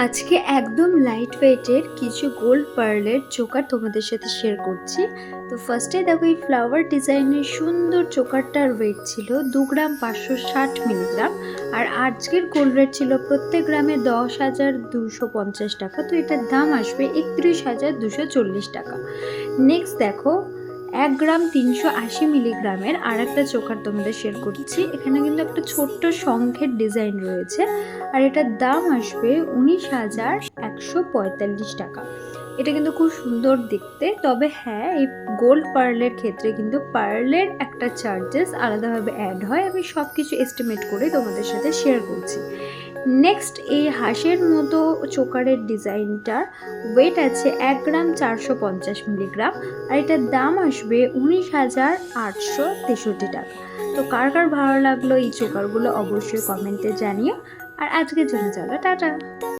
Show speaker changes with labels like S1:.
S1: আজকে একদম লাইট ওয়েটের কিছু গোল্ড পার্লের চোকার তোমাদের সাথে শেয়ার করছি। তো ফার্স্টে দেখো এই ফ্লাওয়ার ডিজাইনের সুন্দর চোকারটার ওয়েট ছিল 2 গ্রাম 560 মিলিগ্রাম। আর আজকের গোল্ড রেট ছিল প্রত্যেক গ্রামে 10,250 টাকা। তো এটার দাম আসবে 31,240 টাকা। নেক্সট দেখো 1 গ্রাম 380 মিলিগ্রামের আর একটা চোকার তোমাদের শেয়ার করছি। এখানে কিন্তু একটা ছোট্ট শঙ্খের ডিজাইন রয়েছে আর এটার দাম আসবে 19,145 টাকা। এটা কিন্তু খুব সুন্দর দেখতে। তবে হ্যাঁ, এই গোল্ড পার্লের ক্ষেত্রে কিন্তু পার্লের একটা চার্জেস আলাদাভাবে অ্যাড হয়। আমি সব কিছু এস্টিমেট করে তোমাদের সাথে শেয়ার করছি। নেক্সট এই হাঁসের মতো চোকারের ডিজাইনটার ওয়েট আছে 1 গ্রাম 450 মিলিগ্রাম আর এটার দাম আসবে 19,863 টাকা। তো কার কার ভালো লাগলো এই চোকারগুলো অবশ্যই কমেন্টে জানিও। আর আজকের জন্য চলো টাটা।